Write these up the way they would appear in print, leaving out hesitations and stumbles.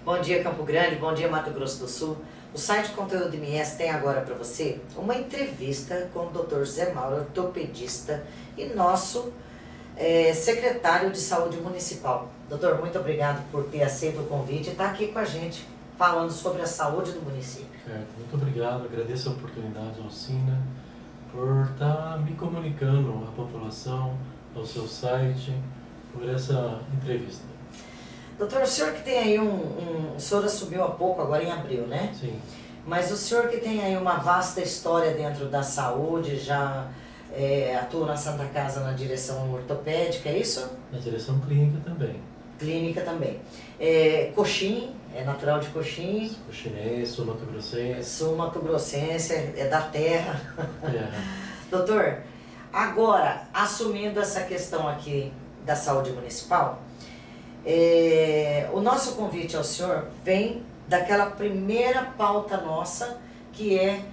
Bom dia Campo Grande, bom dia Mato Grosso do Sul. O site Conteúdo MS tem agora para você uma entrevista com o Dr. Zé Mauro, ortopedista e nosso secretário de Saúde Municipal. Doutor, muito obrigado por ter aceito o convite e estar aqui com a gente falando sobre a saúde do município. Muito obrigado, agradeço a oportunidade, Alcina, por estar me comunicando à população, ao seu site, por essa entrevista. Doutor, o senhor que tem aí o senhor assumiu há pouco, agora em abril, né? Sim. Mas o senhor que tem aí uma vasta história dentro da saúde, já atua na Santa Casa na direção ortopédica, é isso? Na direção clínica também. Clínica também. Coxim, é natural de Coxim. Coxinense, sul mato-grossense. Sul mato-grossense, é da terra. Doutor, agora, assumindo essa questão aqui da saúde municipal, o nosso convite ao senhor vem daquela primeira pauta nossa, que é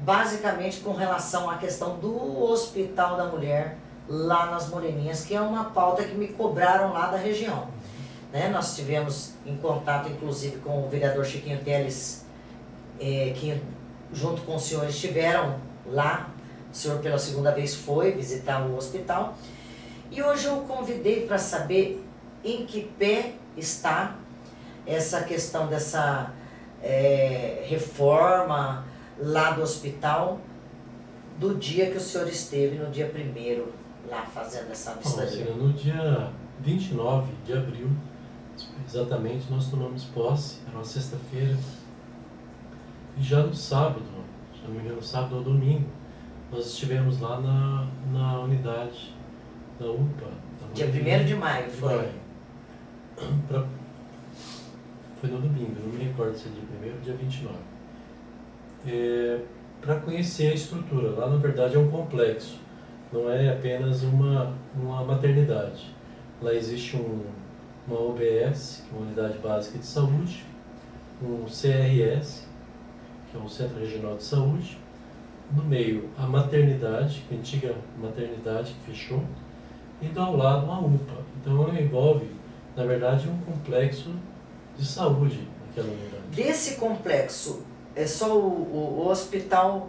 basicamente com relação à questão do Hospital da Mulher lá nas Moreninhas, que é uma pauta que me cobraram lá da região. Né? Nós tivemos em contato inclusive com o vereador Chiquinho Teles, que junto com o senhor estiveram lá. O senhor pela segunda vez foi visitar o hospital e hoje eu o convidei para saber em que pé está essa questão dessa reforma lá do hospital, do dia que o senhor esteve, no dia 1º, lá fazendo essa vistoria. No dia 29 de abril, exatamente, nós tomamos posse, era uma sexta-feira, e já no sábado, se não me engano, sábado ou domingo, nós estivemos lá na unidade da UPA. Dia 1º de maio foi? Foi no domingo, não me recordo se é dia 1º ou dia 29. Para conhecer a estrutura. Lá, na verdade, é um complexo, não é apenas uma maternidade. Lá existe uma OBS, que é uma Unidade Básica de Saúde, um CRS, que é um Centro Regional de Saúde, no meio a maternidade, a antiga maternidade que fechou, e ao lado uma UPA. Então envolve, na verdade, um complexo de saúde naquela unidade. Desse complexo, é só o hospital,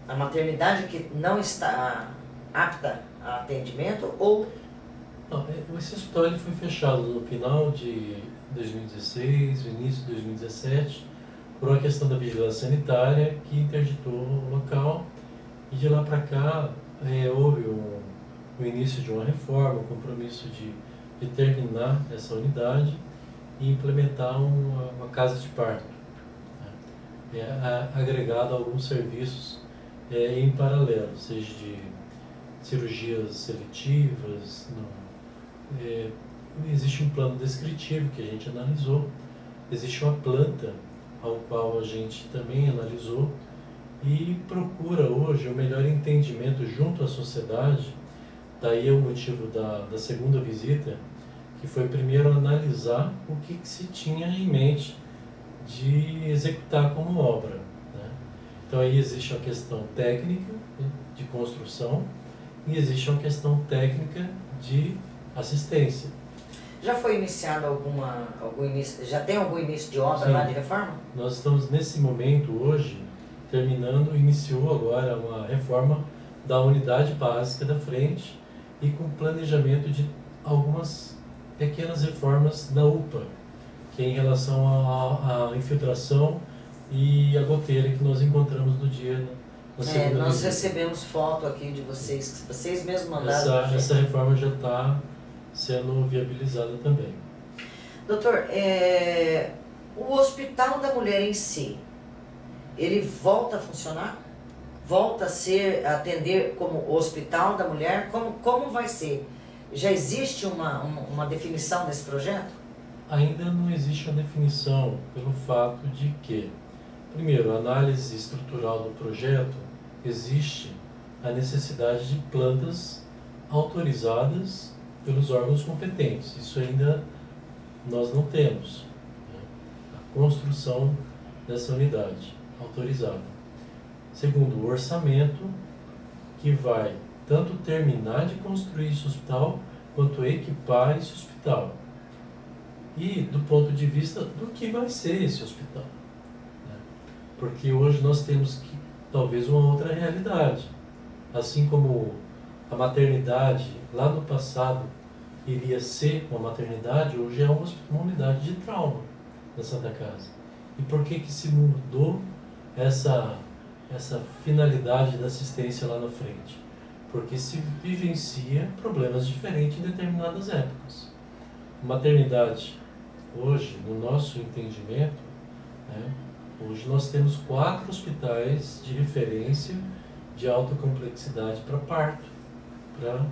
a maternidade que não está apta a atendimento ou... Não, esse hospital ele foi fechado no final de 2016, início de 2017, por uma questão da vigilância sanitária que interditou o local, e de lá para cá houve o início de uma reforma, o compromisso de terminar essa unidade e implementar uma casa de parto, agregado a alguns serviços em paralelo, seja de cirurgias seletivas. Existe um plano descritivo que a gente analisou, existe uma planta ao qual a gente também analisou e procura hoje o melhor entendimento junto à sociedade. Daí é o motivo da segunda visita, que foi primeiro analisar o que se tinha em mente de executar como obra, né? Então aí existe uma questão técnica, né, de construção, e existe uma questão técnica de assistência. Já foi iniciado já tem algum início de obra? Sim, lá de reforma? Nós estamos nesse momento hoje, iniciou agora uma reforma da unidade básica da frente e com planejamento de algumas pequenas reformas da UPA, que é em relação à infiltração e a goteira que nós encontramos no dia na segunda nós visita. Recebemos foto aqui de vocês, que vocês mesmos mandaram. Essa reforma já está sendo viabilizada também. Doutor, o Hospital da Mulher em si, ele volta a funcionar? Volta a atender como Hospital da Mulher? Como vai ser? Já existe uma definição desse projeto? Ainda não existe uma definição, pelo fato de que, primeiro, a análise estrutural do projeto, existe a necessidade de plantas autorizadas pelos órgãos competentes. Isso ainda nós não temos, né? A construção dessa unidade autorizada. Segundo, o orçamento que vai tanto terminar de construir esse hospital, quanto equipar esse hospital. e do ponto de vista do que vai ser esse hospital. Né? Porque hoje nós temos que, talvez uma outra realidade. Assim como a maternidade lá no passado iria ser uma maternidade, hoje é uma unidade de trauma na Santa Casa. E por que se mudou essa finalidade da assistência lá na frente? Porque se vivencia problemas diferentes em determinadas épocas. Maternidade, hoje, no nosso entendimento, né, hoje nós temos 4 hospitais de referência de alta complexidade para parto, para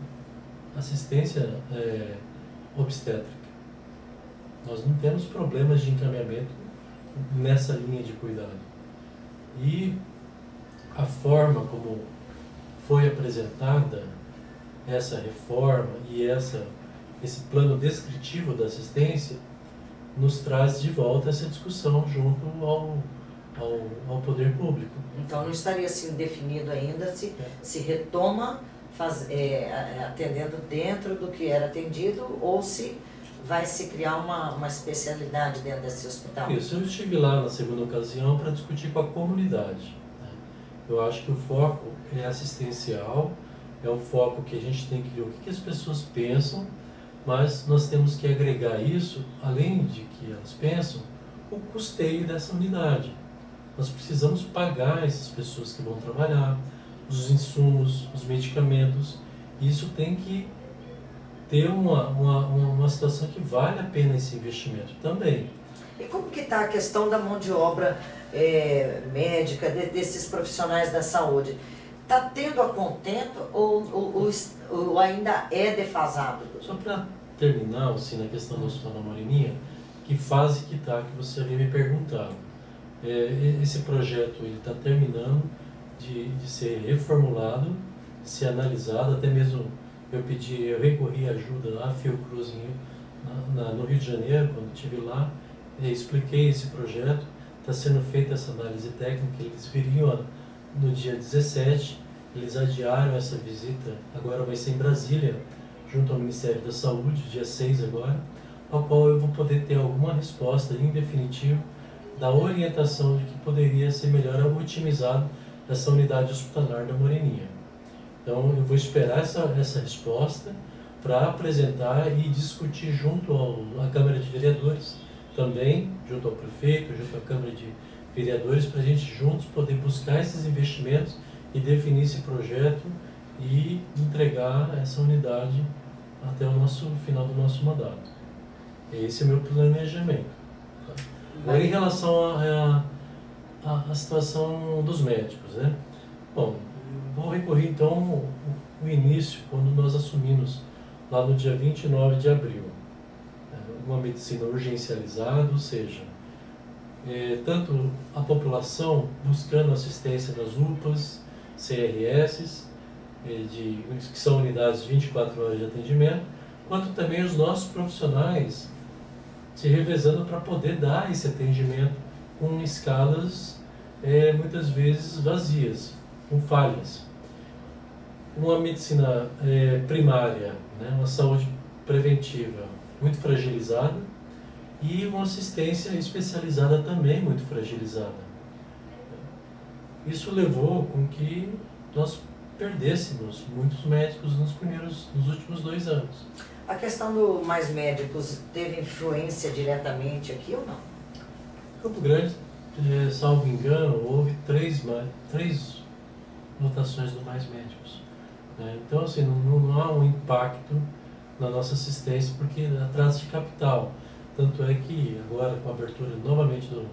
assistência obstétrica. Nós não temos problemas de encaminhamento nessa linha de cuidado. E a forma como foi apresentada essa reforma e esse plano descritivo da assistência nos traz de volta essa discussão junto ao poder público. Então não estaria assim definido ainda se retoma atendendo dentro do que era atendido ou se vai se criar uma especialidade dentro desse hospital? Isso, eu estive lá na segunda ocasião para discutir com a comunidade. Né? Eu acho que o foco é assistencial, é um foco que a gente tem que ver o que as pessoas pensam, mas nós temos que agregar isso, além de que elas pensam, o custeio dessa unidade. Nós precisamos pagar essas pessoas que vão trabalhar, os insumos, os medicamentos, e isso tem que ter uma situação que vale a pena esse investimento também. E como que está a questão da mão de obra médica, desses profissionais da saúde? Está tendo a contento ou ainda é defasado? Só para terminar, assim, na questão do Hospital da Moreninha, que fase que está, que você havia me perguntado. Esse projeto ele está terminando de ser reformulado, ser analisado, até mesmo eu recorri à ajuda lá, Fiocruz no Rio de Janeiro, quando estive lá, expliquei esse projeto, está sendo feita essa análise técnica, eles viriam no dia 17, eles adiaram essa visita, agora vai ser em Brasília, junto ao Ministério da Saúde, dia 6 agora, ao qual eu vou poder ter alguma resposta em definitivo da orientação de que poderia ser melhor otimizado essa unidade hospitalar da Moreninha. Então eu vou esperar essa resposta para apresentar e discutir junto à Câmara de Vereadores, também junto ao prefeito, junto à Câmara de Vereadores, para a gente juntos poder buscar esses investimentos e definir esse projeto e entregar essa unidade até o final do nosso mandato. Esse é o meu planejamento. Agora, em relação à situação dos médicos, né? Bom, vou recorrer então ao início, quando nós assumimos lá no dia 29 de abril, uma medicina urgencializada, ou seja, tanto a população buscando assistência nas UPAs, CRS, que são unidades de 24 horas de atendimento, quanto também os nossos profissionais se revezando para poder dar esse atendimento com escalas muitas vezes vazias, com falhas. Uma medicina primária, né, uma saúde preventiva muito fragilizada e uma assistência especializada também muito fragilizada. Isso levou com que nós perdêssemos muitos médicos nos últimos 2 anos. A questão do Mais Médicos teve influência diretamente aqui ou não? Campo Grande, salvo engano, houve 3 lotações do Mais Médicos. Então, assim, não há um impacto na nossa assistência, porque trata-se de capital. Tanto é que agora, com a abertura novamente do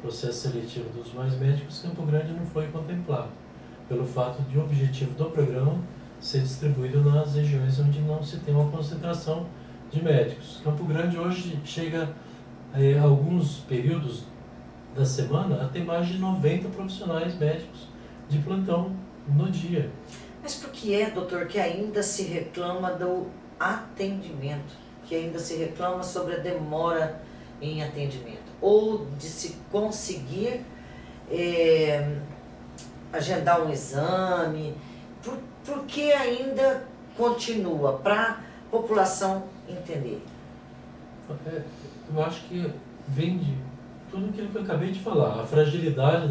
processo seletivo dos Mais Médicos, Campo Grande não foi contemplado, pelo fato de o objetivo do programa ser distribuído nas regiões onde não se tem uma concentração de médicos. Campo Grande hoje chega a alguns períodos da semana a ter mais de 90 profissionais médicos de plantão no dia. Mas por que é, doutor, que ainda se reclama do atendimento, que ainda se reclama sobre a demora em atendimento, ou de se conseguir agendar um exame? Por que ainda continua, para a população entender? Eu acho que vem de tudo aquilo que eu acabei de falar, a fragilidade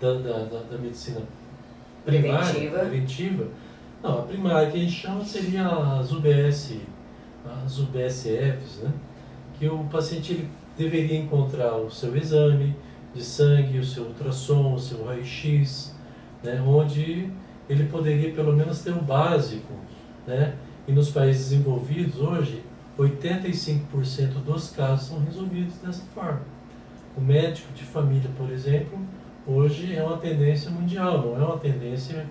da medicina preventiva. Não, a primária que a gente chama seria as UBSFs, né? Que o paciente ele deveria encontrar o seu exame de sangue, o seu ultrassom, o seu raio-x, né? Onde ele poderia pelo menos ter o básico, né? E nos países desenvolvidos hoje, 85% dos casos são resolvidos dessa forma. O médico de família, por exemplo, hoje é uma tendência mundial, não é uma tendência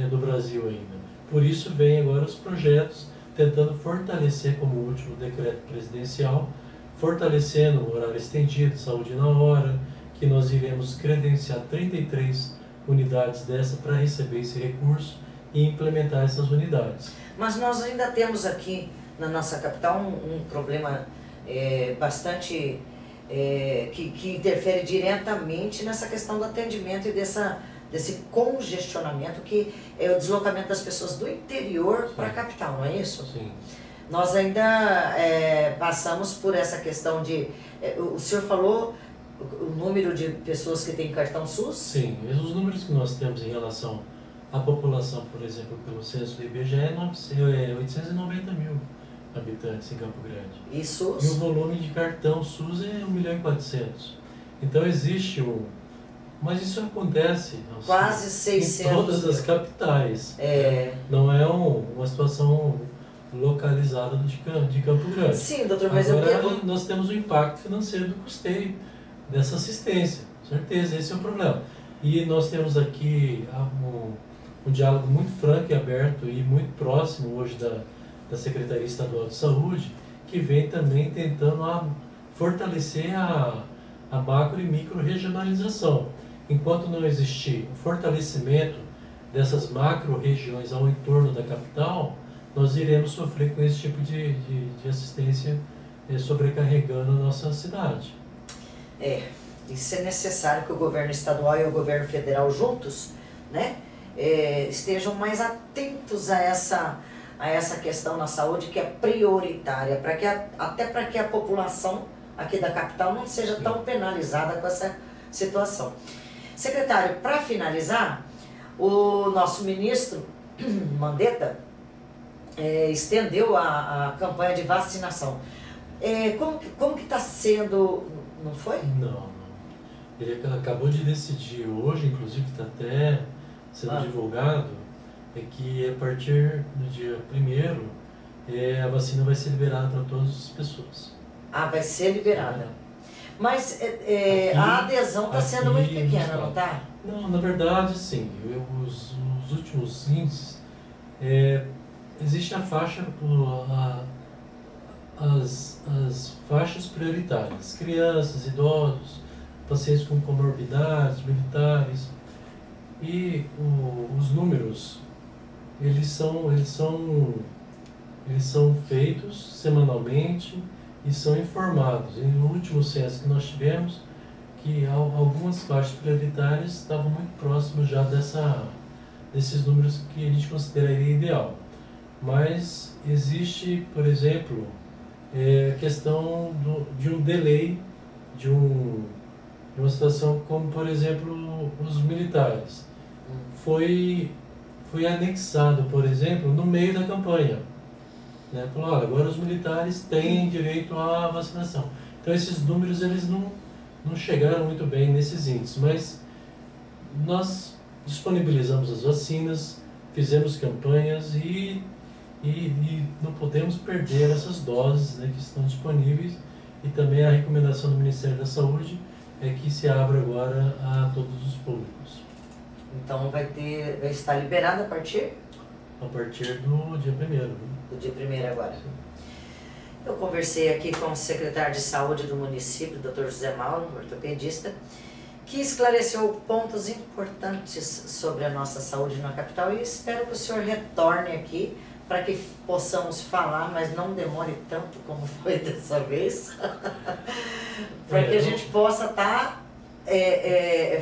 do Brasil ainda. Por isso vem agora os projetos tentando fortalecer, como o último decreto presidencial, fortalecendo o horário estendido, saúde na hora, que nós iremos credenciar 33 unidades dessa para receber esse recurso e implementar essas unidades. Mas nós ainda temos aqui na nossa capital um problema bastante que interfere diretamente nessa questão do atendimento e desse congestionamento que é o deslocamento das pessoas do interior para a capital, não é isso? Sim. Nós ainda passamos por essa questão de... o senhor falou o número de pessoas que têm cartão SUS? Sim, os números que nós temos em relação à população, por exemplo, pelo censo do IBGE é 890 mil habitantes em Campo Grande. E SUS? E o volume de cartão SUS é 1.400.000. Então existe mas isso acontece quase 600 em todas as capitais. Não é uma situação localizada de Campo Grande. Sim, doutor, mas agora nós temos o impacto financeiro do custeio dessa assistência, certeza, esse é o problema. E nós temos aqui um diálogo muito franco e aberto e muito próximo hoje da Secretaria Estadual de Saúde, que vem também tentando fortalecer a macro e micro regionalização. Enquanto não existir o fortalecimento dessas macro regiões ao entorno da capital, nós iremos sofrer com esse tipo de assistência sobrecarregando a nossa cidade. Isso é necessário que o governo estadual e o governo federal juntos, né, estejam mais atentos a essa questão na saúde que é prioritária, até para que a população aqui da capital não seja tão penalizada com essa situação. Secretário, para finalizar, o nosso ministro Mandetta estendeu a campanha de vacinação. Como que está sendo, não foi? Não. Ele acabou de decidir hoje, inclusive está até sendo divulgado, que a partir do dia 1º a vacina vai ser liberada para todas as pessoas. Vai ser liberada. Mas a adesão está sendo muito pequena, não está? Não, na verdade, sim. Os últimos índices, existe a faixa, as faixas prioritárias, crianças, idosos, pacientes com comorbidades, militares, e os números, eles são feitos semanalmente e são informados. E no último censo que nós tivemos, que algumas faixas prioritárias estavam muito próximas já desses números que a gente consideraria ideal. Mas existe, por exemplo, a questão de um delay, de uma situação como, por exemplo, os militares. Foi anexado, por exemplo, no meio da campanha. Né? Falou, olha, agora os militares têm direito à vacinação. Então esses números eles não chegaram muito bem nesses índices, mas nós disponibilizamos as vacinas, fizemos campanhas e não podemos perder essas doses, né, que estão disponíveis, e também a recomendação do Ministério da Saúde é que se abra agora a todos os públicos. Então vai estar liberado a partir? A partir do dia 1º. Do dia 1º agora. Sim. Eu conversei aqui com o secretário de Saúde do município, Dr. José Mauro, ortopedista, que esclareceu pontos importantes sobre a nossa saúde na capital, e espero que o senhor retorne aqui para que possamos falar, mas não demore tanto como foi dessa vez, para que a gente possa estar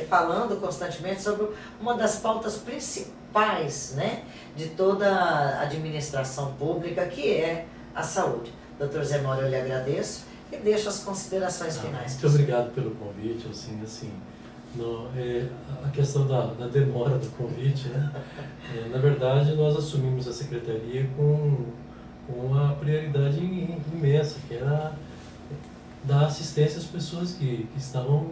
falando constantemente sobre uma das pautas principais, né, de toda a administração pública, que é a saúde. Dr. Zé Mauro, eu lhe agradeço e deixo as considerações finais. Muito obrigado pelo convite. Assim, a questão da demora do convite, né? Na verdade, nós assumimos a secretaria com uma prioridade imensa, que era dar assistência às pessoas que estavam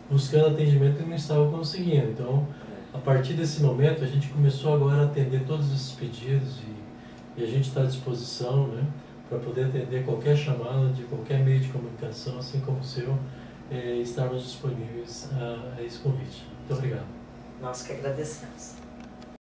buscando atendimento e não estavam conseguindo. Então, a partir desse momento, a gente começou agora a atender todos esses pedidos e a gente está à disposição, né, para poder atender qualquer chamada de qualquer meio de comunicação, assim como o seu, estarmos disponíveis a esse convite. Muito obrigado. Nós que agradecemos.